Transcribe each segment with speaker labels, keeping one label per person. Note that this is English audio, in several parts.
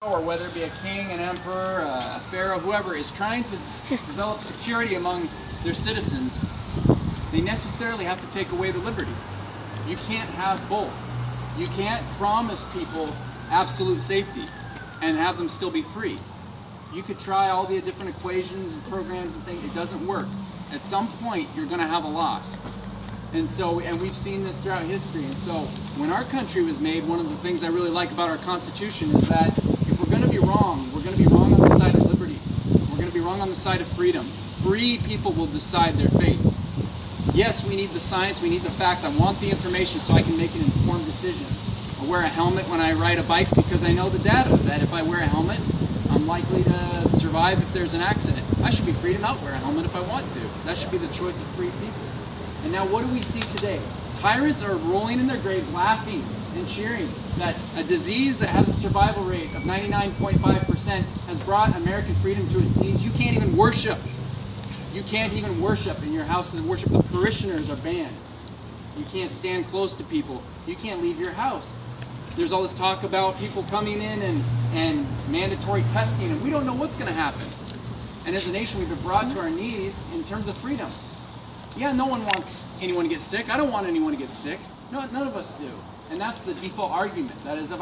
Speaker 1: or whether it be a king, an emperor, a pharaoh, whoever is trying to develop security among their citizens, they necessarily have to take away the liberty. You can't have both. You can't promise people absolute safety and have them still be free. You could try all the different equations and programs and things, it doesn't work. At some point, you're going to have a loss. And we've seen this throughout history. And so when our country was made, one of the things I really like about our Constitution is that if we're going to be wrong, we're going to be wrong on the side of liberty. We're going to be wrong on the side of freedom. Free people will decide their fate. Yes, we need the science, we need the facts. I want the information so I can make an informed decision. I wear a helmet when I ride a bike because I know the data that if I wear a helmet, I'm likely to survive if there's an accident. I should be free to not wear a helmet if I want to. That should be the choice of free people. And now what do we see today? Tyrants are rolling in their graves laughing and cheering that a disease that has a survival rate of 99.5% has brought American freedom to its knees. You can't even worship. You can't even worship in your houses and worship. The parishioners are banned. You can't stand close to people. You can't leave your house. There's all this talk about people coming in and mandatory testing, and we don't know what's going to happen. And as a nation, we've been brought to our knees in terms of freedom. Yeah, no one wants anyone to get sick. I don't want anyone to get sick. No, none of us do. And that's the default argument. That is,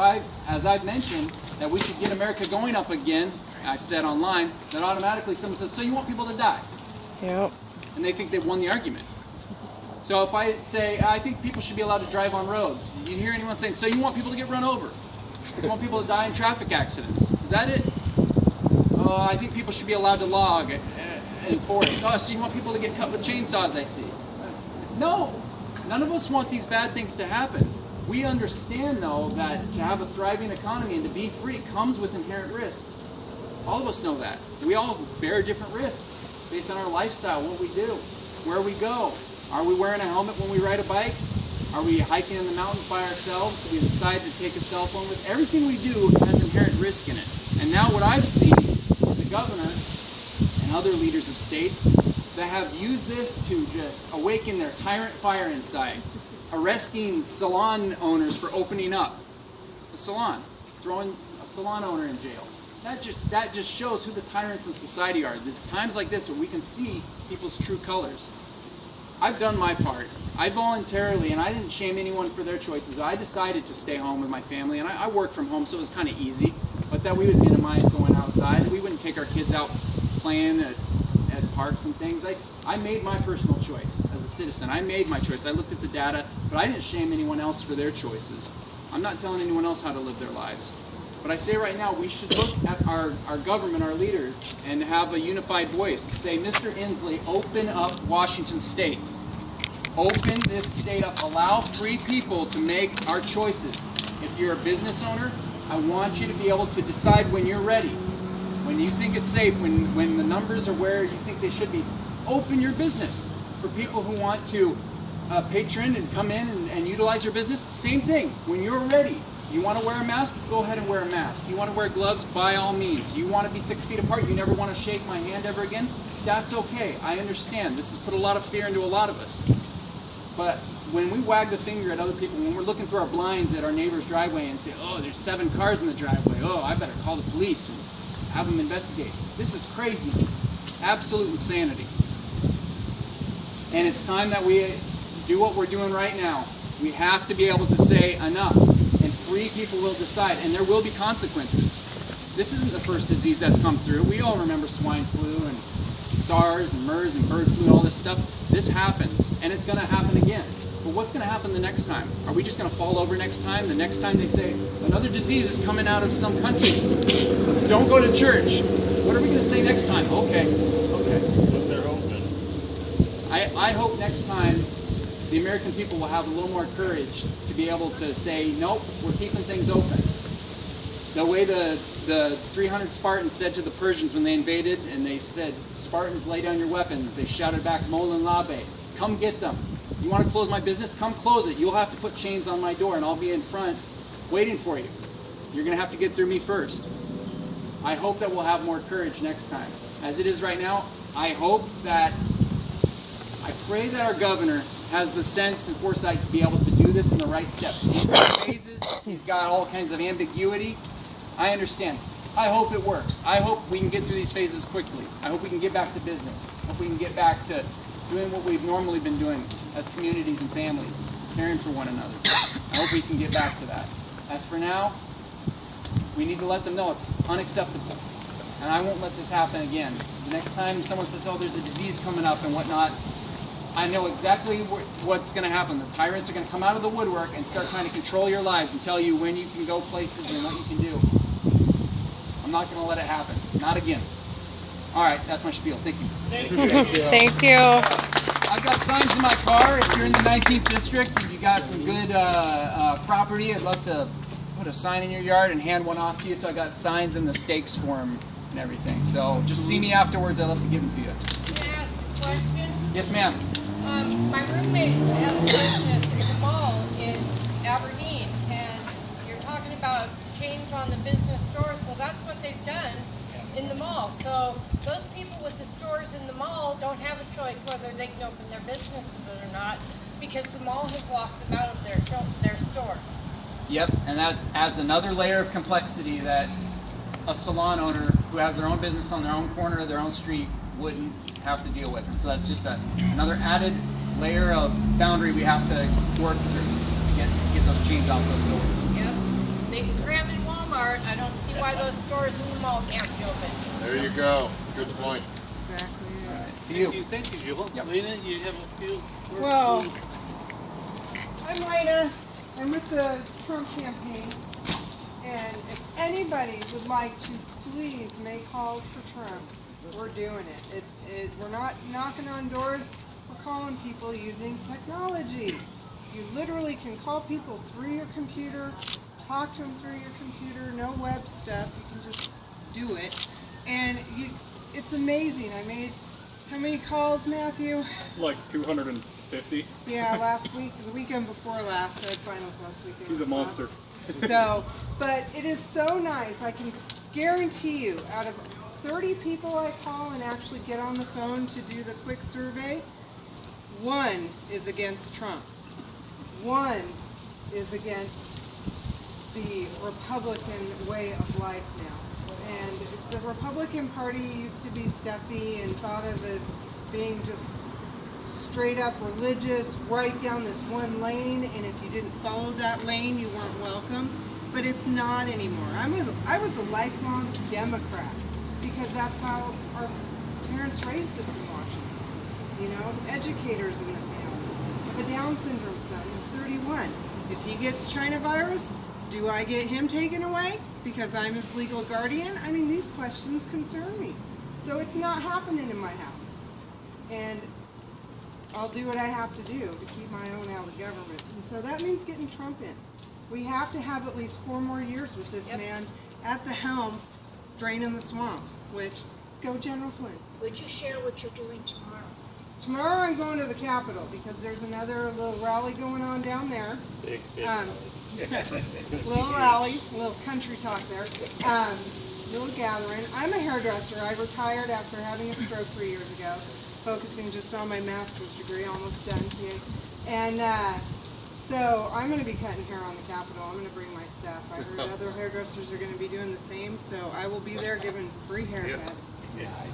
Speaker 1: as I've mentioned, that we should get America going up again, I've said online, that automatically someone says, so you want people to die?
Speaker 2: Yep.
Speaker 1: And they think they've won the argument. So if I say, I think people should be allowed to drive on roads, you hear anyone saying, so you want people to get run over? You want people to die in traffic accidents? Is that it? I think people should be allowed to log in forests. Oh, so you want people to get cut with chainsaws, I see. No, none of us want these bad things to happen. We understand, though, that to have a thriving economy and to be free comes with inherent risk. All of us know that. We all bear different risks based on our lifestyle, what we do, where we go. Are we wearing a helmet when we ride a bike? Are we hiking in the mountains by ourselves? Do we decide to take a cell phone with? Everything we do has inherent risk in it. And now what I've seen is the governor and other leaders of states that have used this to just awaken their tyrant fire inside, arresting salon owners for opening up a salon, throwing a salon owner in jail. That just shows who the tyrants in society are. It's times like this where we can see people's true colors. I've done my part. I voluntarily, and I didn't shame anyone for their choices. I decided to stay home with my family, and I work from home, so it was kind of easy. But that we would minimize going outside. We wouldn't take our kids out playing at parks and things. I made my personal choice as a citizen. I made my choice. I looked at the data, but I didn't shame anyone else for their choices. I'm not telling anyone else how to live their lives. But I say right now, we should look at our government, our leaders, and have a unified voice to say, Mr. Inslee, open up Washington State. Open this state up. Allow free people to make our choices. If you're a business owner, I want you to be able to decide when you're ready. When you think it's safe, when the numbers are where you think they should be, open your business. For people who want to patron and come in and utilize your business, same thing. When you're ready. You want to wear a mask? Go ahead and wear a mask. You want to wear gloves? By all means. You want to be 6 feet apart? You never want to shake my hand ever again? That's okay. I understand. This has put a lot of fear into a lot of us. But when we wag the finger at other people, when we're looking through our blinds at our neighbor's driveway and say, oh, there's 7 cars in the driveway. Oh, I better call the police and have them investigate. This is craziness. Absolute insanity. And it's time that we do what we're doing right now. We have to be able to say enough. And free people will decide, and there will be consequences. This isn't the first disease that's come through. We all remember swine flu and SARS and MERS and bird flu and all this stuff. This happens, and it's going to happen again. But what's going to happen the next time? Are we just going to fall over next time? The next time they say, another disease is coming out of some country. Don't go to church. What are we going to say next time? Okay.
Speaker 3: But they're open.
Speaker 1: I hope next time the American people will have a little more courage to be able to say, nope, we're keeping things open. The way the 300 Spartans said to the Persians when they invaded, and they said, Spartans, lay down your weapons. They shouted back, Molen Labe, come get them. You want to close my business? Come close it. You'll have to put chains on my door, and I'll be in front waiting for you. You're going to have to get through me first. I hope that we'll have more courage next time. As it is right now, I pray that our governor has the sense and foresight to be able to do this in the right steps. He's got phases. He's got all kinds of ambiguity. I understand. I hope it works. I hope we can get through these phases quickly. I hope we can get back to business. I hope we can get back to doing what we've normally been doing as communities and families, caring for one another. I hope we can get back to that. As for now, we need to let them know it's unacceptable. And I won't let this happen again. The next time someone says, oh, there's a disease coming up and whatnot, I know exactly what's going to happen. The tyrants are going to come out of the woodwork and start trying to control your lives and tell you when you can go places and what you can do. I'm not going to let it happen. Not again. All right, that's my spiel. Thank you.
Speaker 2: Thank you. Thank you.
Speaker 1: I've got signs in my car. If you're in the 19th district, if you got some good property, I'd love to put a sign in your yard and hand one off to you. So I got signs in the stakes for them and everything. So just see me afterwards. I'd love to give them to you.
Speaker 4: Can I ask a question?
Speaker 1: Yes, ma'am.
Speaker 4: My roommate has a business in the mall in Aberdeen, and you're talking about chains on the business stores. Well, that's what they've done in the mall. So those people with the stores in the mall don't have a choice whether they can open their businesses or not, because the mall has locked them out of their stores.
Speaker 1: Yep, and that adds another layer of complexity that a salon owner who has their own business on their own corner of their own street wouldn't have to deal with. And so that's just another added layer of boundary we have to work through to get those chains off those doors.
Speaker 4: Yep. They can cram in Walmart. I don't see why those stores in the mall can't be open.
Speaker 3: There you go. Good point.
Speaker 2: Exactly.
Speaker 1: To you.
Speaker 5: Thank you, Joel.
Speaker 1: Yep.
Speaker 5: Lena, you have a few words?
Speaker 2: Well, I'm Lena. I'm with the Trump campaign. And if anybody would like to please make calls for Trump, we're doing it. We're not knocking on doors. We're calling people using technology. You literally can call people through your computer, talk to them through your computer, no web stuff. You can just do it. And it's amazing. I made, how many calls, Matthew?
Speaker 6: Like 250.
Speaker 2: Yeah, last week, the weekend before last. I had finals last weekend.
Speaker 6: He's a monster.
Speaker 2: So, but it is so nice. I can guarantee you, out of 30 people I call and actually get on the phone to do the quick survey, one is against Trump. One is against the Republican way of life now. And the Republican Party used to be stuffy and thought of as being just straight up religious, right down this one lane, and if you didn't follow that lane, you weren't welcome. But it's not anymore. I was a lifelong Democrat because that's how our parents raised us in Washington. You know, educators in the family. I have a Down syndrome son who's 31. If he gets China virus, do I get him taken away because I'm his legal guardian? I mean, these questions concern me. So it's not happening in my house. And I'll do what I have to do to keep my own out of the government. And so that means getting Trump in. We have to have at least 4 more years with this man at the helm, draining the swamp, which, go General Flynn.
Speaker 4: Would you share what you're doing tomorrow?
Speaker 2: Tomorrow I'm going to the Capitol because there's another little rally going on down there.
Speaker 3: Big
Speaker 2: Little rally, a little country talk there. Little gathering. I'm a hairdresser. I retired after having a stroke 3 years ago, focusing just on my master's degree, almost done. And so I'm going to be cutting hair on the Capitol. I'm going to bring my stuff. I heard other hairdressers are going to be doing the same, so I will be there giving free haircuts.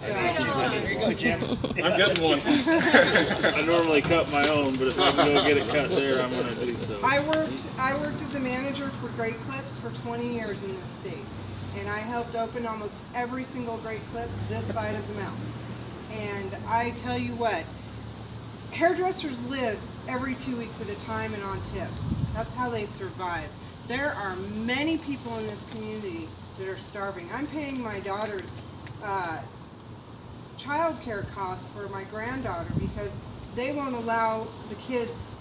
Speaker 4: There
Speaker 3: you go, Jim.
Speaker 6: I'm getting one.
Speaker 5: I normally cut my own, but if I can go get it cut there, I'm going to do so.
Speaker 2: I worked as a manager for Great Clips for 20 years in this state, and I helped open almost every single Great Clips this side of the mountains. And I tell you what, hairdressers live every 2 weeks at a time and on tips. That's how they survive. There are many people in this community that are starving. I'm paying my daughter's child care costs for my granddaughter because they won't allow the kids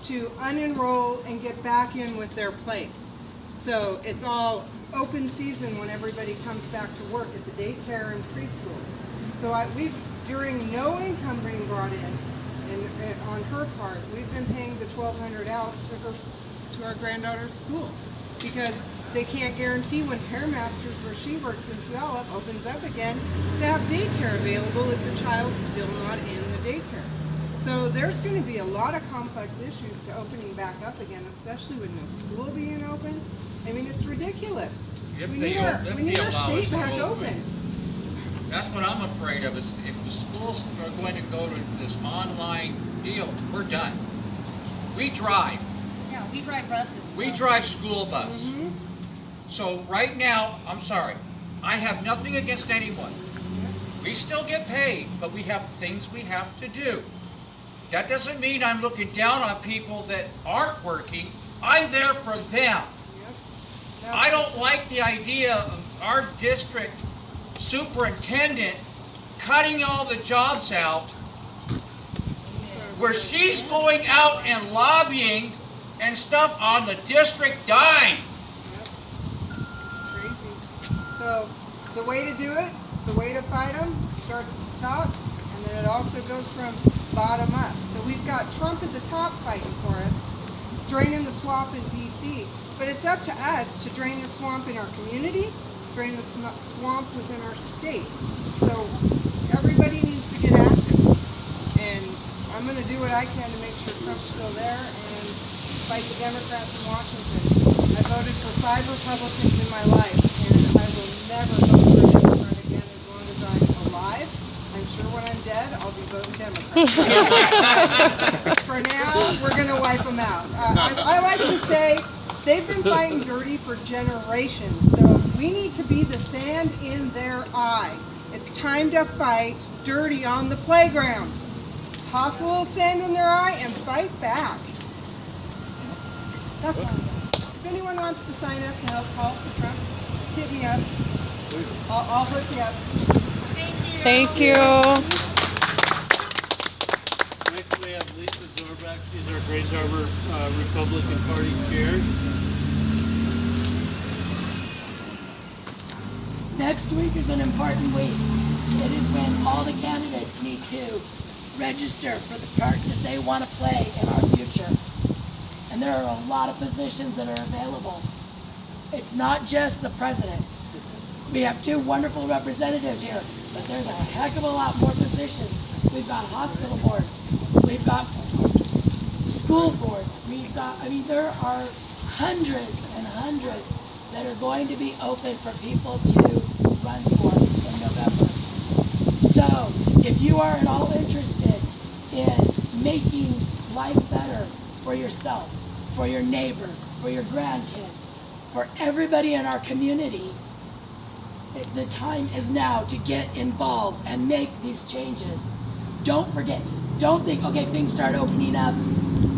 Speaker 2: to unenroll and get back in with their place. So it's all open season when everybody comes back to work at the daycare and preschools. So we've, during no income being brought in, and on her part, we've been paying the $1,200 out to our granddaughter's school because they can't guarantee when Hair Masters, where she works in Puyallup, opens up again to have daycare available if the child's still not in the daycare. So there's going to be a lot of complex issues to opening back up again, especially with no school being open. I mean, it's ridiculous.
Speaker 7: If
Speaker 2: We
Speaker 7: they,
Speaker 2: need our,
Speaker 7: if
Speaker 2: we need
Speaker 7: they
Speaker 2: our
Speaker 7: allow us
Speaker 2: state
Speaker 7: to
Speaker 2: back
Speaker 7: open.
Speaker 2: open.
Speaker 7: That's what I'm afraid of, is if the schools are going to go to this online deal, we're done. We drive.
Speaker 8: Yeah, we drive buses.
Speaker 7: We
Speaker 8: so-
Speaker 7: drive school bus.
Speaker 2: Mhm.
Speaker 7: So right now, I'm sorry, I have nothing against anyone. We still get paid, but we have things we have to do. That doesn't mean I'm looking down on people that aren't working. I'm there for them.
Speaker 2: Yep.
Speaker 7: I don't like the idea of our district superintendent cutting all the jobs out, where she's going out and lobbying and stuff on the district dime.
Speaker 2: It's crazy. So the way to do it, the way to fight them, starts at the top, and then it also goes from bottom up. So we've got Trump at the top fighting for us, draining the swamp in D.C., but it's up to us to drain the swamp in our community, drain the swamp within our state. So everybody needs to get active, and I'm going to do what I can to make sure Trump's still there and fight the Democrats in Washington. I voted for 5 Republicans in my life, and I will never vote for a Democrat again as long as I'm alive. I'm sure when I'm dead, I'll be voting Democrat. For now, we're going to wipe them out. I like to say they've been fighting dirty for generations, so we need to be the sand in their eye. It's time to fight dirty on the playground. Toss a little sand in their eye and fight back. That's all. If anyone wants to sign up to help call for Trump, hit me up. I'll hook you up.
Speaker 4: Thank you.
Speaker 5: Next we have Lisa Zaborac. She's our Grays Harbor Republican Party chair.
Speaker 9: Next week is an important week. It is when all the candidates need to register for the part that they want to play in our future. And there are a lot of positions that are available. It's not just the president. We have 2 wonderful representatives here, but there's a heck of a lot more positions. We've got hospital boards. We've got school boards. We've got, there are hundreds and hundreds that are going to be open for people to run for in November. So, if you are at all interested in making life better for yourself, for your neighbor, for your grandkids, for everybody in our community, the time is now to get involved and make these changes. Don't forget, don't think, okay, things start opening up,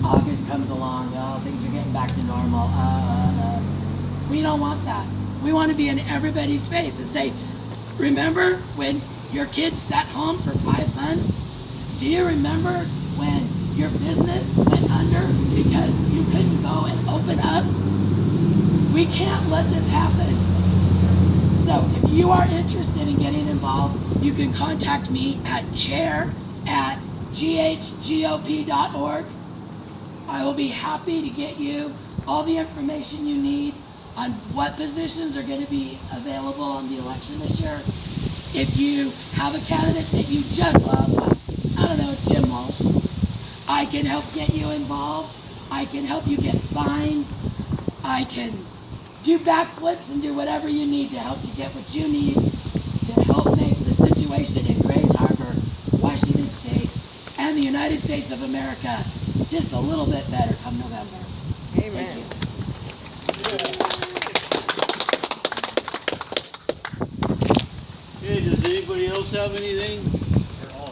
Speaker 9: August comes along, oh, things are getting back to normal. We don't want that. We want to be in everybody's face and say, remember when your kids sat home for 5 months? Do you remember when your business went under because you couldn't go and open up? We can't let this happen. So if you are interested in getting involved, you can contact me at chair@ghgop.org. I will be happy to get you all the information you need on what positions are going to be available on the election this year. If you have a candidate that you just love, like, I don't know, Jim Walsh, I can help get you involved. I can help you get signs. I can do backflips and do whatever you need to help you get what you need to help make the situation in Grays Harbor, Washington State, and the United States of America just a little bit better come November.
Speaker 2: Amen.
Speaker 5: Okay, does anybody else have anything?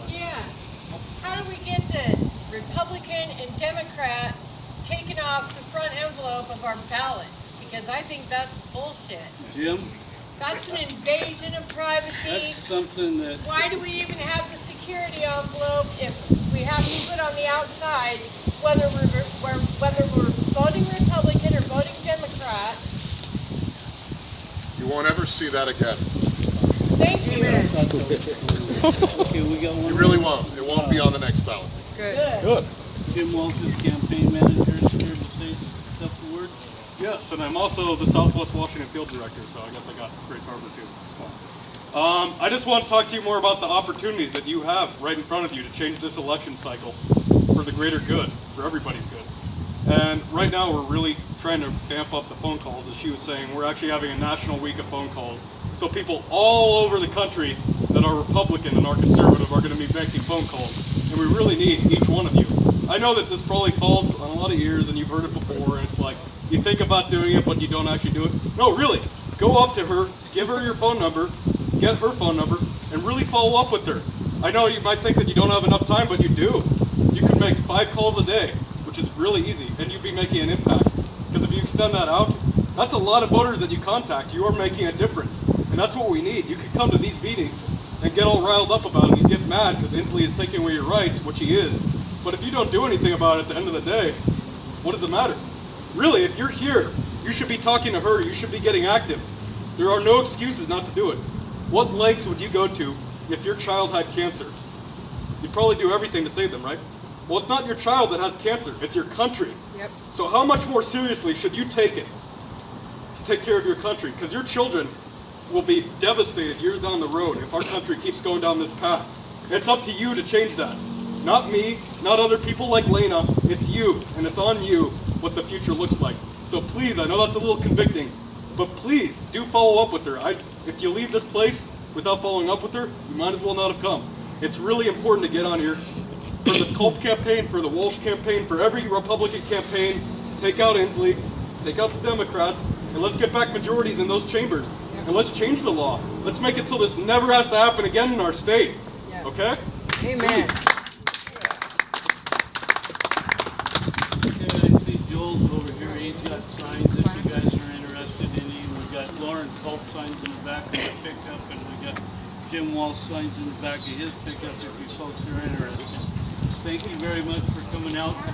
Speaker 4: Yeah. How do we get the Republican and Democrat taken off the front envelope of our ballots? Because I think that's bullshit.
Speaker 5: Jim?
Speaker 4: That's an invasion of privacy.
Speaker 5: That's something that...
Speaker 4: Why do we even have the security envelope if we have to put on the outside whether we're voting Republican or voting Democrat?
Speaker 3: You won't ever see that again.
Speaker 4: Thank you.
Speaker 5: Okay, we got one.
Speaker 3: You really won't. It won't be on the next ballot.
Speaker 4: Good.
Speaker 5: Jim Walsh's campaign manager is here to say a word.
Speaker 6: Yes, and I'm also the Southwest Washington Field Director, so I guess I got Grays Harbor too. So, I just want to talk to you more about the opportunities that you have right in front of you to change this election cycle for the greater good, for everybody's good. And right now we're really trying to vamp up the phone calls, as she was saying. We're actually having a national week of phone calls. So people all over the country that are Republican and are conservative are going to be making phone calls. And we really need each one of you. I know that this probably falls on a lot of ears and you've heard it before, and it's like, you think about doing it, but you don't actually do it. No, really, go up to her, give her your phone number, get her phone number, and really follow up with her. I know you might think that you don't have enough time, but you do. You can make 5 calls a day, which is really easy, and you'd be making an impact. Because if you extend that out, that's a lot of voters that you contact. You are making a difference, and that's what we need. You can come to these meetings and get all riled up about it and get mad because Inslee is taking away your rights, which he is. But if you don't do anything about it at the end of the day, what does it matter? Really, if you're here, you should be talking to her. You should be getting active. There are no excuses not to do it. What lengths would you go to if your child had cancer? You'd probably do everything to save them, right? Well, it's not your child that has cancer. It's your country.
Speaker 2: Yep.
Speaker 6: So how much more seriously should you take it to take care of your country? Because your children will be devastated years down the road if our country keeps going down this path. It's up to you to change that. Not me, not other people like Lena. It's you, and it's on you what the future looks like. So please, I know that's a little convicting, but please do follow up with her. If you leave this place without following up with her, you might as well not have come. It's really important to get on here. For the Culp campaign, for the Walsh campaign, for every Republican campaign, take out Inslee, take out the Democrats, and let's get back majorities in those chambers. And let's change the law. Let's make it so this never has to happen again in our state.
Speaker 2: Yes.
Speaker 6: Okay?
Speaker 2: Amen.
Speaker 5: Okay, I see Joel's over here. He's got signs if you guys are interested in him. We've got Loren Culp signs in the back of the pickup, and we've got Jim Walsh signs in the back of his pickup if you folks are interested. Thank you very much for coming out today.